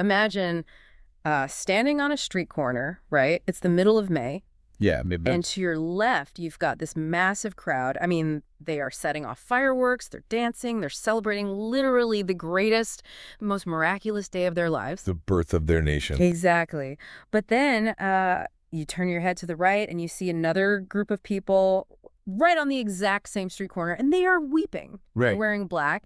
Imagine standing on a street corner, right? It's the middle of May. Yeah, maybe. And to your left, you've got this massive crowd. I mean, they are setting off fireworks, they're dancing, they're celebrating literally the greatest, most miraculous day of their lives. The birth of their nation. Exactly. But then you turn your head to the right and you see another group of people right on the exact same street corner, and they are weeping. Right. They're wearing black,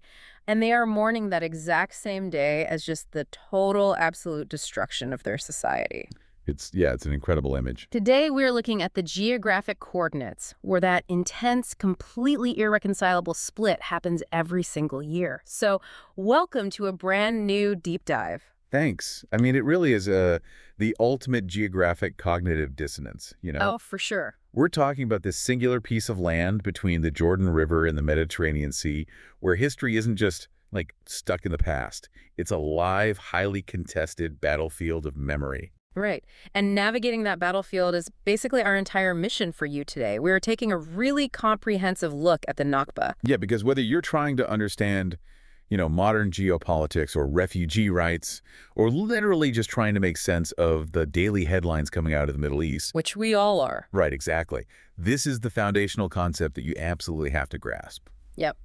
and they are mourning that exact same day as just the total, absolute destruction of their society. It's an incredible image. Today, we're looking at the geographic coordinates where that intense, completely irreconcilable split happens every single year. So welcome to a brand new deep dive. Thanks. I mean, it really is the ultimate geographic cognitive dissonance, you know? Oh, for sure. We're talking about this singular piece of land between the Jordan River and the Mediterranean Sea, where history isn't just, like, stuck in the past. It's a live, highly contested battlefield of memory. Right. And navigating that battlefield is basically our entire mission for you today. We're taking a really comprehensive look at the Nakba. Yeah, because whether you're trying to understand, modern geopolitics or refugee rights, or literally just trying to make sense of the daily headlines coming out of the Middle East. Which we all are. Right, exactly. This is the foundational concept that you absolutely have to grasp. Yep.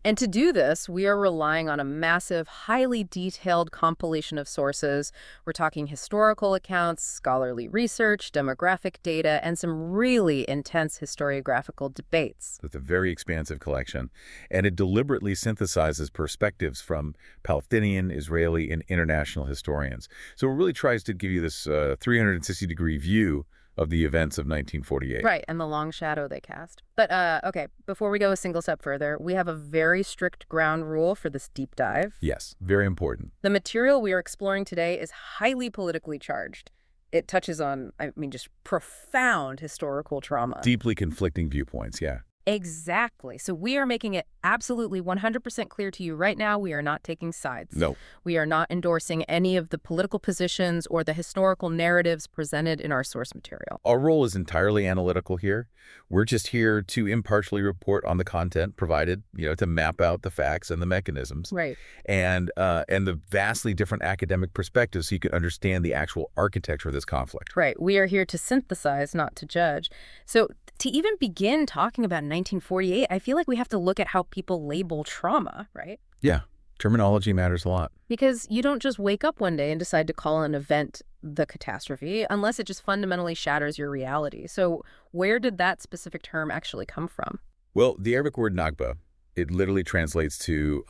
And to do this, we are relying on a massive, highly detailed compilation of sources. We're talking historical accounts, scholarly research, demographic data, and some really intense historiographical debates. It's a very expansive collection, and it deliberately synthesizes perspectives from Palestinian, Israeli, and international historians. So it really tries to give you this 360-degree view of the events of 1948. Right, and the long shadow they cast. But, okay, before we go a single step further, we have a very strict ground rule for this deep dive. Yes, very important. The material we are exploring today is highly politically charged. It touches on, just profound historical trauma. Deeply conflicting viewpoints, yeah. Exactly. So we are making it absolutely 100% clear to you right now, we are not taking sides. No. We are not endorsing any of the political positions or the historical narratives presented in our source material. Our role is entirely analytical here. We're just here to impartially report on the content provided, to map out the facts and the mechanisms. Right. And the vastly different academic perspectives so you can understand the actual architecture of this conflict. Right. We are here to synthesize, not to judge. So to even begin talking about 1948, I feel like we have to look at how people label trauma, right? Yeah. Terminology matters a lot. Because you don't just wake up one day and decide to call an event the catastrophe unless it just fundamentally shatters your reality. So where did that specific term actually come from? Well, the Arabic word Nakba, it literally translates to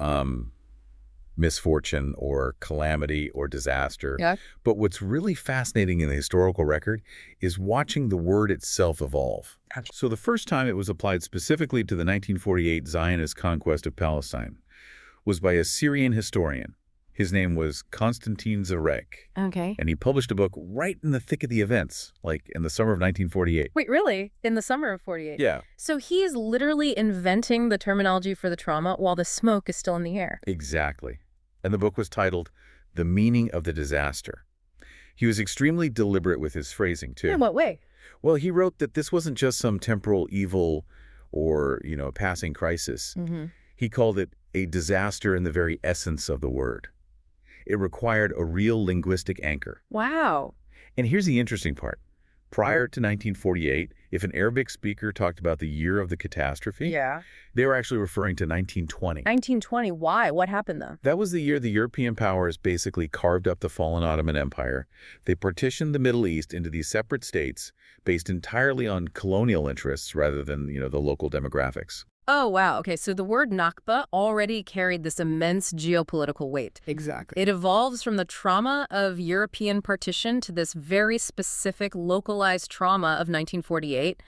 misfortune or calamity or disaster. Yeah. But what's really fascinating in the historical record is watching the word itself evolve. So the first time it was applied specifically to the 1948 Zionist conquest of Palestine was by a Syrian historian. His name was Constantine Zarek. Okay. And he published a book right in the thick of the events, like in the summer of 1948. Wait, really? In the summer of 48? Yeah. So he is literally inventing the terminology for the trauma while the smoke is still in the air. Exactly. And the book was titled The Meaning of the Disaster. He was extremely deliberate with his phrasing, too. In what way? Well, he wrote that this wasn't just some temporal evil or, a passing crisis. Mm-hmm. He called it a disaster in the very essence of the word. It required a real linguistic anchor. Wow. And here's the interesting part. Prior to 1948, if an Arabic speaker talked about the year of the catastrophe, they were actually referring to 1920. 1920, why? What happened then? That was the year the European powers basically carved up the fallen Ottoman Empire. They partitioned the Middle East into these separate states based entirely on colonial interests rather than, the local demographics. Oh, wow. Okay, so the word Nakba already carried this immense geopolitical weight. Exactly. It evolves from the trauma of European partition to this very specific localized trauma of 1948.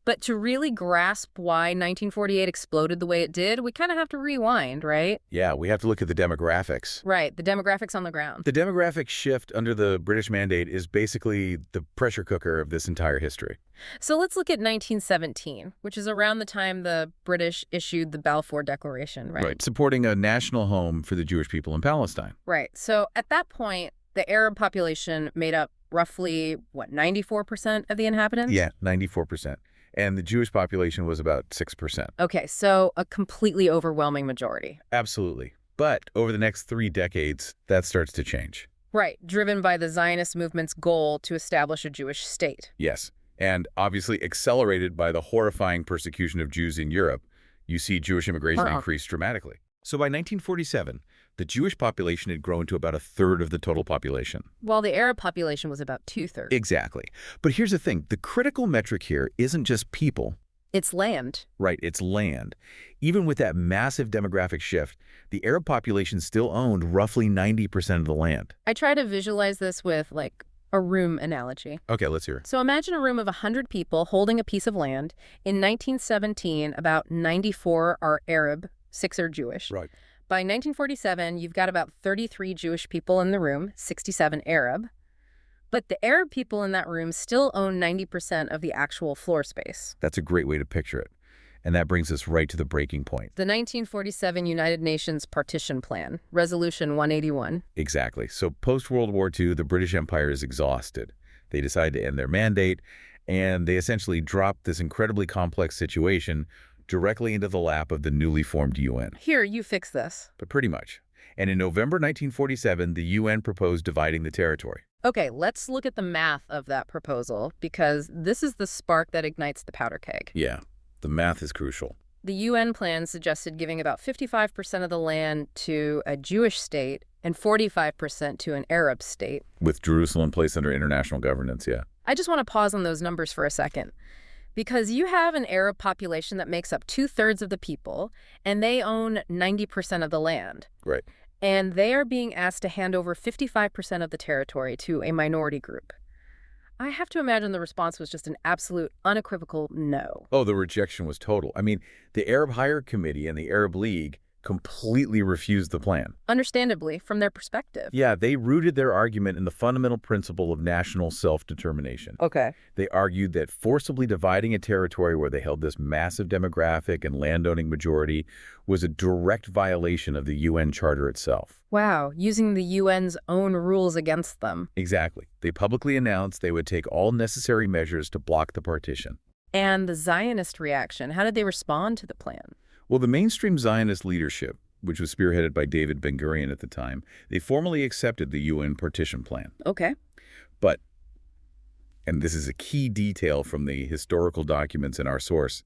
But to really grasp why 1948 exploded the way it did, we kind of have to rewind, right? Yeah, we have to look at the demographics. Right, the demographics on the ground. The demographic shift under the British Mandate is basically the pressure cooker of this entire history. So let's look at 1917, which is around the time the British issued the Balfour Declaration, right? Right, supporting a national home for the Jewish people in Palestine. Right. So at that point, the Arab population made up roughly, 94% of the inhabitants? Yeah, 94%. And the Jewish population was about 6%. Okay, so a completely overwhelming majority. Absolutely. But over the next 3 decades, that starts to change. Right, driven by the Zionist movement's goal to establish a Jewish state. Yes, and obviously accelerated by the horrifying persecution of Jews in Europe. You see Jewish immigration increase dramatically. So by 1947, the Jewish population had grown to about a third of the total population. While the Arab population was about two-thirds. Exactly. But here's the thing. The critical metric here isn't just people. It's land. Right, it's land. Even with that massive demographic shift, the Arab population still owned roughly 90% of the land. I try to visualize this with, like, a room analogy. Okay, let's hear it. So imagine a room of 100 people holding a piece of land. In 1917, about 94 are Arab, 6 are Jewish. Right. By 1947, you've got about 33 Jewish people in the room, 67 Arab. But the Arab people in that room still own 90% of the actual floor space. That's a great way to picture it. And that brings us right to the breaking point. The 1947 United Nations Partition Plan, Resolution 181. Exactly. So post-World War II, the British Empire is exhausted. They decide to end their mandate, and they essentially drop this incredibly complex situation directly into the lap of the newly formed UN. Here, you fix this. But pretty much. And in November 1947, the UN proposed dividing the territory. Okay, let's look at the math of that proposal, because this is the spark that ignites the powder keg. Yeah, the math is crucial. The UN plan suggested giving about 55% of the land to a Jewish state and 45% to an Arab state. With Jerusalem placed under international governance, yeah. I just want to pause on those numbers for a second. Because you have an Arab population that makes up two-thirds of the people, and they own 90% of the land. Right. And they are being asked to hand over 55% of the territory to a minority group. I have to imagine the response was just an absolute, unequivocal no. Oh, the rejection was total. I mean, the Arab Higher Committee and the Arab League completely refused the plan. Understandably, from their perspective. Yeah, they rooted their argument in the fundamental principle of national self-determination. Okay. They argued that forcibly dividing a territory where they held this massive demographic and landowning majority was a direct violation of the UN Charter itself. Wow, using the UN's own rules against them. Exactly. They publicly announced they would take all necessary measures to block the partition. And the Zionist reaction, how did they respond to the plan? Well, the mainstream Zionist leadership, which was spearheaded by David Ben-Gurion at the time, they formally accepted the UN partition plan. Okay. But, and this is a key detail from the historical documents in our source,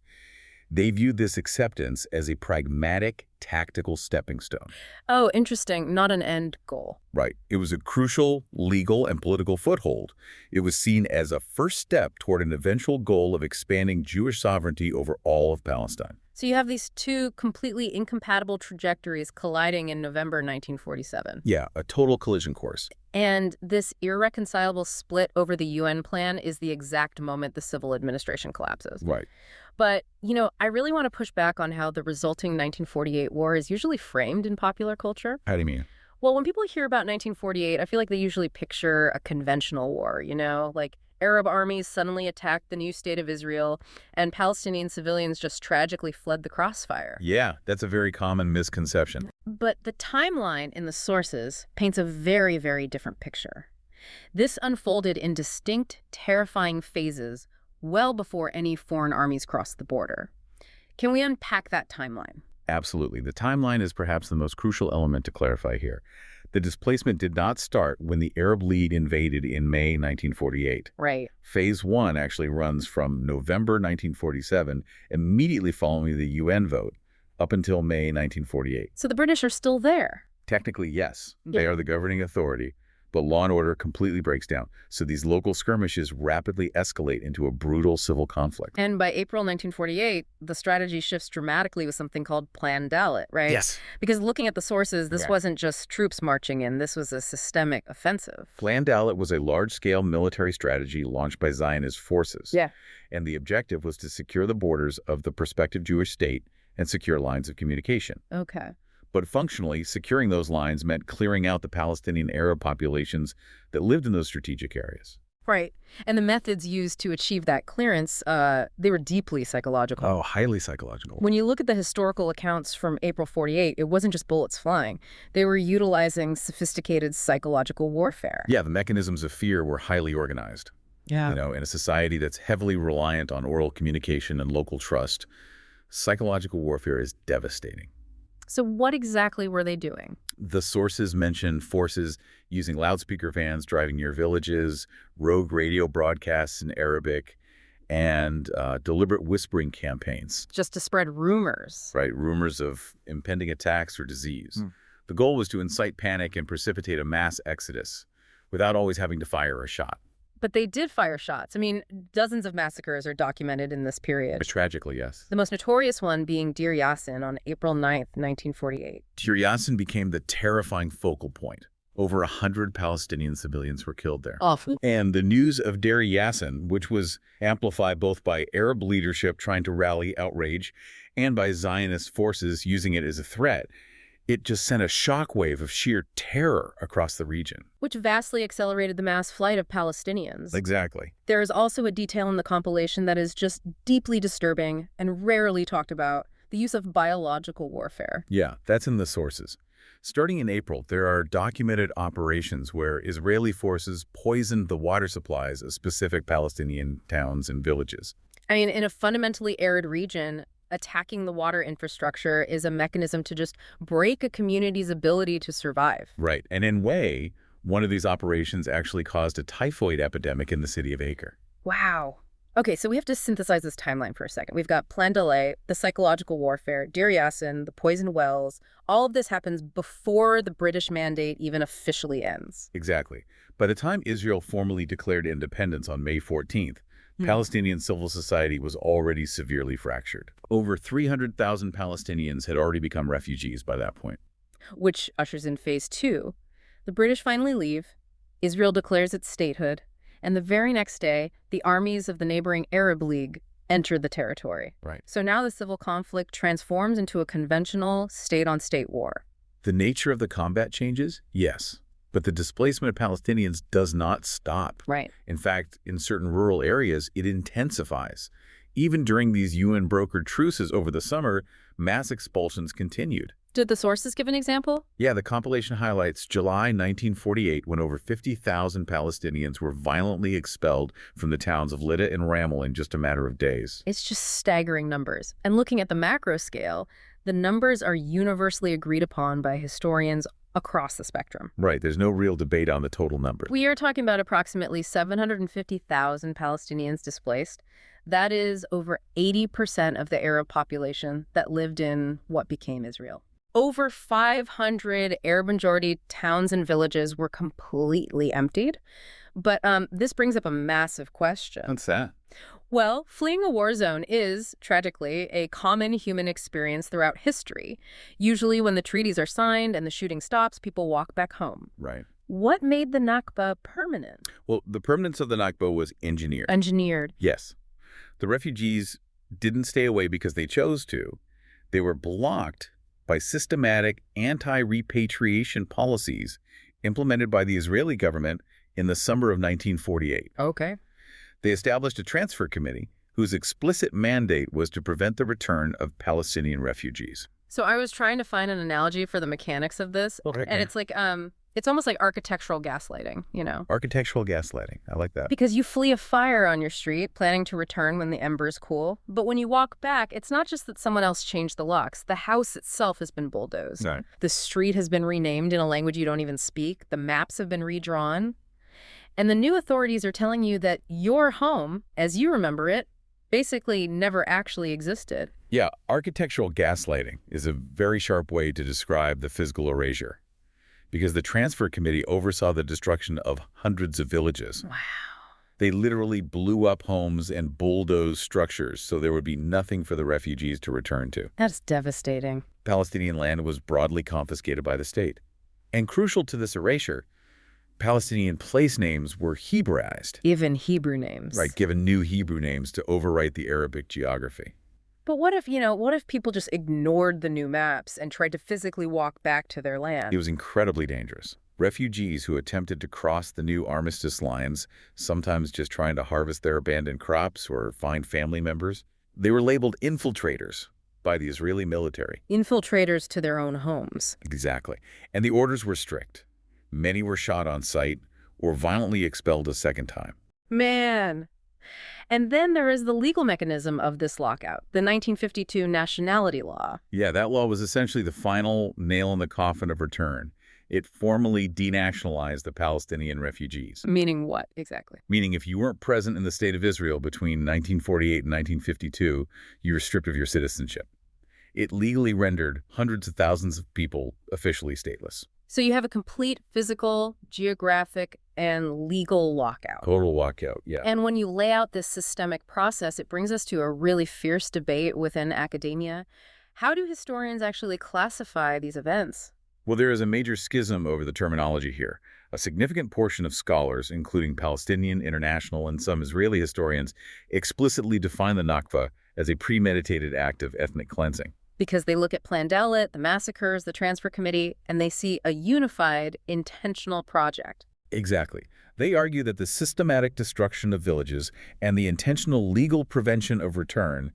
they viewed this acceptance as a pragmatic, tactical stepping stone. Oh, interesting. Not an end goal. Right. It was a crucial legal and political foothold. It was seen as a first step toward an eventual goal of expanding Jewish sovereignty over all of Palestine. So you have these two completely incompatible trajectories colliding in November 1947. Yeah, a total collision course. And this irreconcilable split over the UN plan is the exact moment the civil administration collapses. Right. But, you know, I really want to push back on how the resulting 1948 war is usually framed in popular culture. How do you mean? Well, when people hear about 1948, I feel like they usually picture a conventional war, you know, like Arab armies suddenly attacked the new state of Israel and Palestinian civilians just tragically fled the crossfire. Yeah, that's a very common misconception. But the timeline in the sources paints a very, very different picture. This unfolded in distinct, terrifying phases well before any foreign armies crossed the border. Can we unpack that timeline? Absolutely. The timeline is perhaps the most crucial element to clarify here. The displacement did not start when the Arab League invaded in May 1948. Right. Phase 1 actually runs from November 1947, immediately following the UN vote, up until May 1948. So the British are still there. Technically, yes. They are the governing authority, but law and order completely breaks down. So these local skirmishes rapidly escalate into a brutal civil conflict. And by April 1948, the strategy shifts dramatically with something called Plan Dalit, right? Yes. Because looking at the sources, this wasn't just troops marching in. This was a systemic offensive. Plan Dalit was a large-scale military strategy launched by Zionist forces. Yeah. And the objective was to secure the borders of the prospective Jewish state and secure lines of communication. Okay. But functionally, securing those lines meant clearing out the Palestinian Arab populations that lived in those strategic areas. Right. And the methods used to achieve that clearance, they were deeply psychological. Oh, highly psychological. When you look at the historical accounts from April 48, it wasn't just bullets flying. They were utilizing sophisticated psychological warfare. Yeah, the mechanisms of fear were highly organized. Yeah. You know, in a society that's heavily reliant on oral communication and local trust, psychological warfare is devastating. So what exactly were they doing? The sources mention forces using loudspeaker vans driving near villages, rogue radio broadcasts in Arabic, and deliberate whispering campaigns, Just to spread rumors. right? Rumors of impending attacks or disease. The goal was to incite panic and precipitate a mass exodus without always having to fire a shot. But they did fire shots. I mean, dozens of massacres are documented in this period. Tragically, yes. The most notorious one being Deir Yassin on April 9th, 1948. Deir Yassin became the terrifying focal point. Over 100 Palestinian civilians were killed there. Awful. And the news of Deir Yassin, which was amplified both by Arab leadership trying to rally outrage and by Zionist forces using it as a threat, it just sent a shockwave of sheer terror across the region. Which vastly accelerated the mass flight of Palestinians. Exactly. There is also a detail in the compilation that is just deeply disturbing and rarely talked about: the use of biological warfare. Yeah, that's in the sources. Starting in April, there are documented operations where Israeli forces poisoned the water supplies of specific Palestinian towns and villages. I mean, in a fundamentally arid region, attacking the water infrastructure is a mechanism to just break a community's ability to survive. Right. And in Way, one of these operations actually caused a typhoid epidemic in the city of Acre. Wow. Okay, so we have to synthesize this timeline for a second. We've got Plan Delay, the psychological warfare, Deir Yassin, the poisoned wells. All of this happens before the British mandate even officially ends. Exactly. By the time Israel formally declared independence on May 14th, Palestinian civil society was already severely fractured. Over 300,000 Palestinians had already become refugees by that point. Which ushers in phase two. The British finally leave, Israel declares its statehood, and the very next day, the armies of the neighboring Arab League enter the territory. Right. So now the civil conflict transforms into a conventional state-on-state war. The nature of the combat changes? Yes. But the displacement of Palestinians does not stop. Right. In fact, in certain rural areas, it intensifies. Even during these UN-brokered truces over the summer, mass expulsions continued. Did the sources give an example? Yeah, the compilation highlights July 1948 when over 50,000 Palestinians were violently expelled from the towns of Lydda and Ramel in just a matter of days. It's just staggering numbers. And looking at the macro scale, the numbers are universally agreed upon by historians across the spectrum. Right, there's no real debate on the total number. We are talking about approximately 750,000 Palestinians displaced. That is over 80% of the Arab population that lived in what became Israel. Over 500 Arab-majority towns and villages were completely emptied. But this brings up a massive question. What's that? Well, fleeing a war zone is, tragically, a common human experience throughout history. Usually when the treaties are signed and the shooting stops, people walk back home. Right. What made the Nakba permanent? Well, the permanence of the Nakba was engineered. Engineered. Yes. The refugees didn't stay away because they chose to. They were blocked by systematic anti-repatriation policies implemented by the Israeli government in the summer of 1948. Okay. They established a transfer committee whose explicit mandate was to prevent the return of Palestinian refugees. So I was trying to find an analogy for the mechanics of this, and it's like, it's almost like architectural gaslighting, you know? Architectural gaslighting. I like that. Because you flee a fire on your street, planning to return when the embers cool. But when you walk back, it's not just that someone else changed the locks. The house itself has been bulldozed. Right. The street has been renamed in a language you don't even speak. The maps have been redrawn. And the new authorities are telling you that your home, as you remember it, basically never actually existed. Yeah, architectural gaslighting is a very sharp way to describe the physical erasure, because the transfer committee oversaw the destruction of hundreds of villages. Wow. They literally blew up homes and bulldozed structures so there would be nothing for the refugees to return to. That's devastating. Palestinian land was broadly confiscated by the state. And crucial to this erasure, Palestinian place names were Hebraized. Even Hebrew names. Right, given new Hebrew names to overwrite the Arabic geography. But what if people just ignored the new maps and tried to physically walk back to their land? It was incredibly dangerous. Refugees who attempted to cross the new armistice lines, sometimes just trying to harvest their abandoned crops or find family members, they were labeled infiltrators by the Israeli military. Infiltrators to their own homes. Exactly. And the orders were strict. Many were shot on sight or violently expelled a second time. Man, And then there is the legal mechanism of this lockout, the 1952 nationality law. Yeah, that law was essentially the final nail in the coffin of return. It formally denationalized the Palestinian refugees, Meaning what, exactly? meaning if you weren't present in the state of Israel between 1948 and 1952, you were stripped of your citizenship. It legally rendered hundreds of thousands of people officially stateless. So you have a complete physical, geographic, and legal lockout. Total walkout, yeah. And when you lay out this systemic process, it brings us to a really fierce debate within academia. How do historians actually classify these events? Well, there is a major schism over the terminology here. A significant portion of scholars, including Palestinian, international, and some Israeli historians, explicitly define the Nakba as a premeditated act of ethnic cleansing. Because they look at Plandalit, the massacres, the transfer committee, and they see a unified, intentional project. Exactly. They argue that the systematic destruction of villages and the intentional legal prevention of return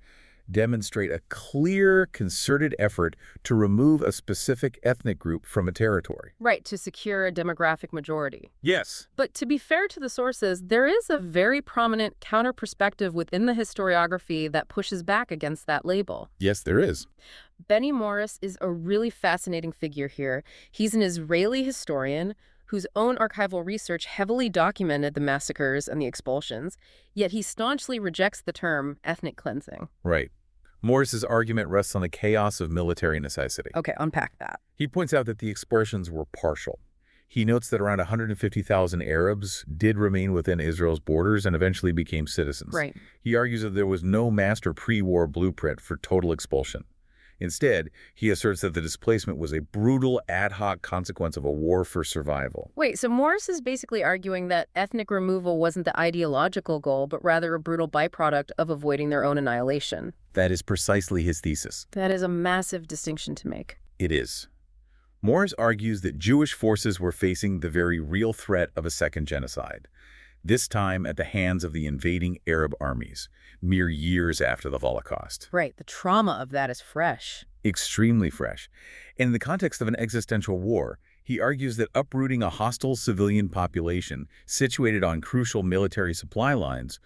demonstrate a clear, concerted effort to remove a specific ethnic group from a territory. Right, to secure a demographic majority. Yes. But to be fair to the sources, there is a very prominent counter-perspective within the historiography that pushes back against that label. Yes, there is. Benny Morris is a really fascinating figure here. He's an Israeli historian whose own archival research heavily documented the massacres and the expulsions, yet he staunchly rejects the term ethnic cleansing. Right. Morris's argument rests on the chaos of military necessity. Okay, unpack that. He points out that the expulsions were partial. He notes that around 150,000 Arabs did remain within Israel's borders and eventually became citizens. Right. He argues that there was no master pre-war blueprint for total expulsion. Instead, he asserts that the displacement was a brutal ad hoc consequence of a war for survival. Wait, so Morris is basically arguing that ethnic removal wasn't the ideological goal, but rather a brutal byproduct of avoiding their own annihilation. That is precisely his thesis. That is a massive distinction to make. It is. Morris argues that Jewish forces were facing the very real threat of a second genocide, this time at the hands of the invading Arab armies, mere years after the Holocaust. Right, the trauma of that is fresh. Extremely fresh. And in the context of an existential war, he argues that uprooting a hostile civilian population situated on crucial military supply lines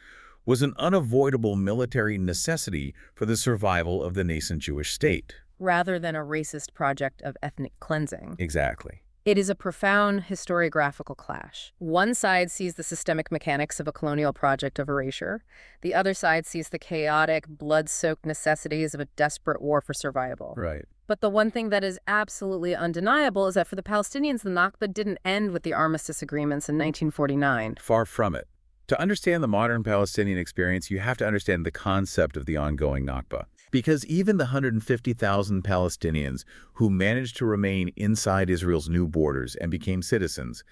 was an unavoidable military necessity for the survival of the nascent Jewish state. Rather than a racist project of ethnic cleansing. Exactly. It is a profound historiographical clash. One side sees the systemic mechanics of a colonial project of erasure. The other side sees the chaotic, blood-soaked necessities of a desperate war for survival. Right. But the one thing that is absolutely undeniable is that for the Palestinians, the Nakba didn't end with the armistice agreements in 1949. Far from it. To understand the modern Palestinian experience, you have to understand the concept of the ongoing Nakba. Because even the 150,000 Palestinians who managed to remain inside Israel's new borders and became citizens,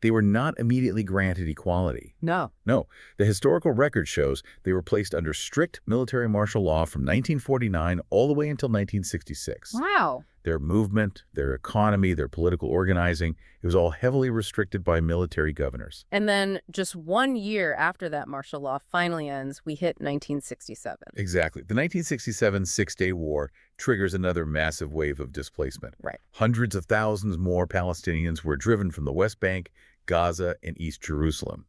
they were not immediately granted equality. No. No, the historical record shows they were placed under strict military martial law from 1949 all the way until 1966. Wow. Their movement, their economy, their political organizing, it was all heavily restricted by military governors. And then just 1 year after that martial law finally ends, we hit 1967. Exactly. The 1967 Six-Day War triggers another massive wave of displacement. Right. Hundreds of thousands more Palestinians were driven from the West Bank, Gaza, and East Jerusalem.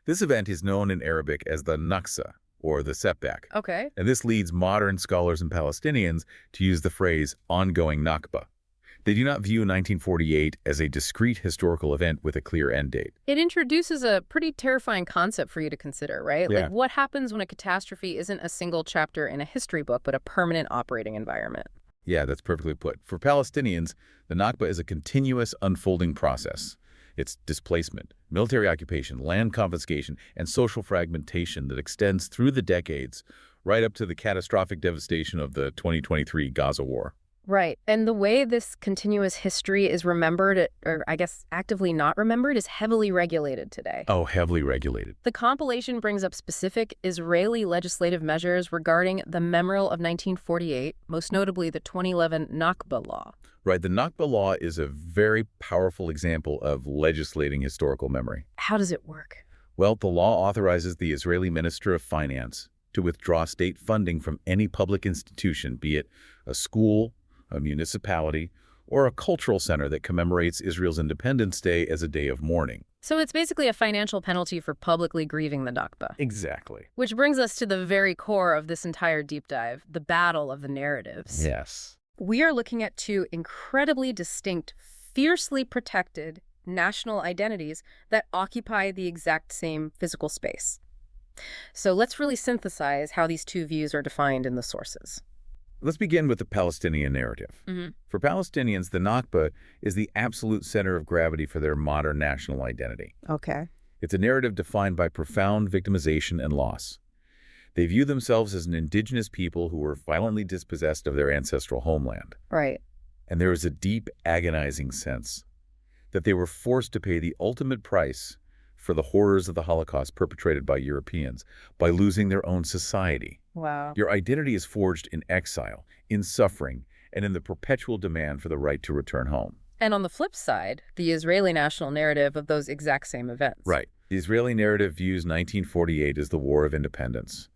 This event is known in Arabic as the Naksa, or the setback. Okay. And this leads modern scholars and Palestinians to use the phrase ongoing Nakba. They do not view 1948 as a discrete historical event with a clear end date. It introduces a pretty terrifying concept for you to consider, right? Yeah. Like, what happens when a catastrophe isn't a single chapter in a history book, but a permanent operating environment? Yeah, that's perfectly put. For Palestinians, the Nakba is a continuous unfolding process. It's displacement, military occupation, land confiscation, and social fragmentation that extends through the decades, right up to the catastrophic devastation of the 2023 Gaza war. Right. And the way this continuous history is remembered, or I guess actively not remembered, is heavily regulated today. Oh, heavily regulated. The compilation brings up specific Israeli legislative measures regarding the memorial of 1948, most notably the 2011 Nakba law. Right. The Nakba law is a very powerful example of legislating historical memory. How does it work? Well, the law authorizes the Israeli Minister of Finance to withdraw state funding from any public institution, be it a school, a municipality, or a cultural center that commemorates Israel's Independence Day as a day of mourning. So it's basically a financial penalty for publicly grieving the Nakba. Exactly. Which brings us to the very core of this entire deep dive, the battle of the narratives. Yes. We are looking at two incredibly distinct, fiercely protected national identities that occupy the exact same physical space. So let's really synthesize how these two views are defined in the sources. Let's begin with the Palestinian narrative. For Palestinians, the Nakba is the absolute center of gravity for their modern national identity. Okay. It's a narrative defined by profound victimization and loss. They view themselves as an indigenous people who were violently dispossessed of their ancestral homeland. Right. And there is a deep, agonizing sense that they were forced to pay the ultimate price for the horrors of the Holocaust perpetrated by Europeans by losing their own society. Wow. Your identity is forged in exile, in suffering, and in the perpetual demand for the right to return home. And on the flip side, the Israeli national narrative of those exact same events. Right. The Israeli narrative views 1948 as the War of Independence.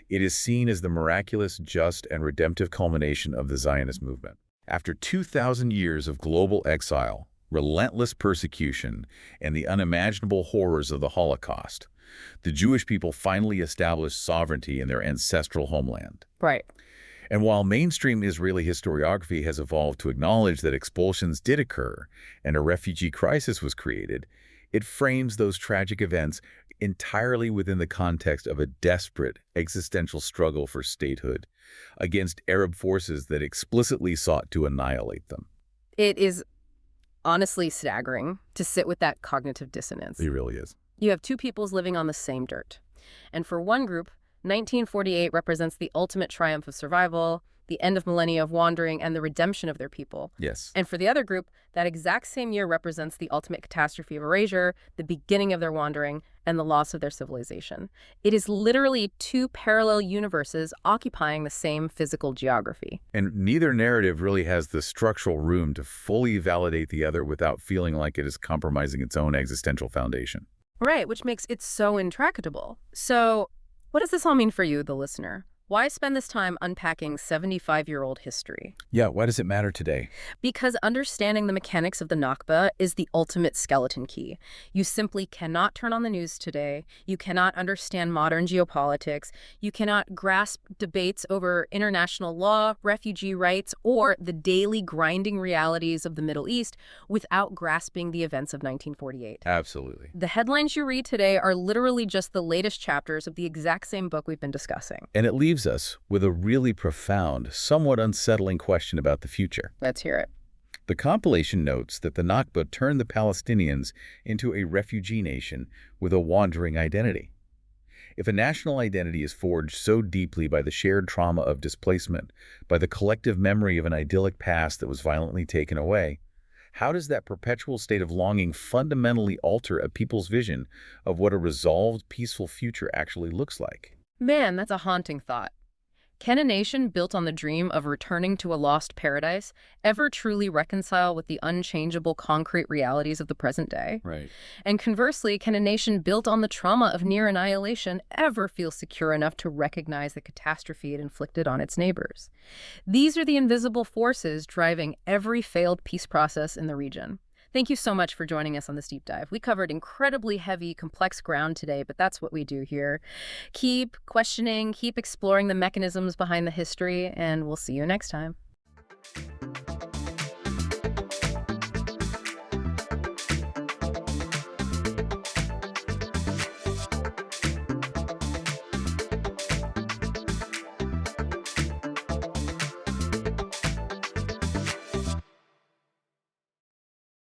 It is seen as the miraculous, just, and redemptive culmination of the Zionist movement. After 2,000 years of global exile, relentless persecution, and the unimaginable horrors of the Holocaust, the Jewish people finally established sovereignty in their ancestral homeland. Right. And while mainstream Israeli historiography has evolved to acknowledge that expulsions did occur and a refugee crisis was created, it frames those tragic events entirely within the context of a desperate existential struggle for statehood against Arab forces that explicitly sought to annihilate them. It is honestly staggering to sit with that cognitive dissonance. It really is. You have two peoples living on the same dirt. And for one group, 1948 represents the ultimate triumph of survival, the end of millennia of wandering, and the redemption of their people. Yes. And for the other group, that exact same year represents the ultimate catastrophe of erasure, the beginning of their wandering, and the loss of their civilization. It is literally two parallel universes occupying the same physical geography. And neither narrative really has the structural room to fully validate the other without feeling like it is compromising its own existential foundation. Right, which makes it so intractable. So, what does this all mean for you, the listener? Why spend this time unpacking 75-year-old history? Yeah, why does it matter today? Because understanding the mechanics of the Nakba is the ultimate skeleton key. You simply cannot turn on the news today. You cannot understand modern geopolitics. You cannot grasp debates over international law, refugee rights, or the daily grinding realities of the Middle East without grasping the events of 1948. Absolutely. The headlines you read today are literally just the latest chapters of the exact same book we've been discussing. And it leaves us with a really profound, somewhat unsettling question about the future. Let's hear it. The compilation notes that the Nakba turned the Palestinians into a refugee nation with a wandering identity. If a national identity is forged so deeply by the shared trauma of displacement, by the collective memory of an idyllic past that was violently taken away, how does that perpetual state of longing fundamentally alter a people's vision of what a resolved, peaceful future actually looks like? Man, that's a haunting thought. Can a nation built on the dream of returning to a lost paradise ever truly reconcile with the unchangeable concrete realities of the present day? Right. And conversely, can a nation built on the trauma of near annihilation ever feel secure enough to recognize the catastrophe it inflicted on its neighbors? These are the invisible forces driving every failed peace process in the region. Thank you so much for joining us on this deep dive. We covered incredibly heavy, complex ground today, but that's what we do here. Keep questioning, keep exploring the mechanisms behind the history, and we'll see you next time.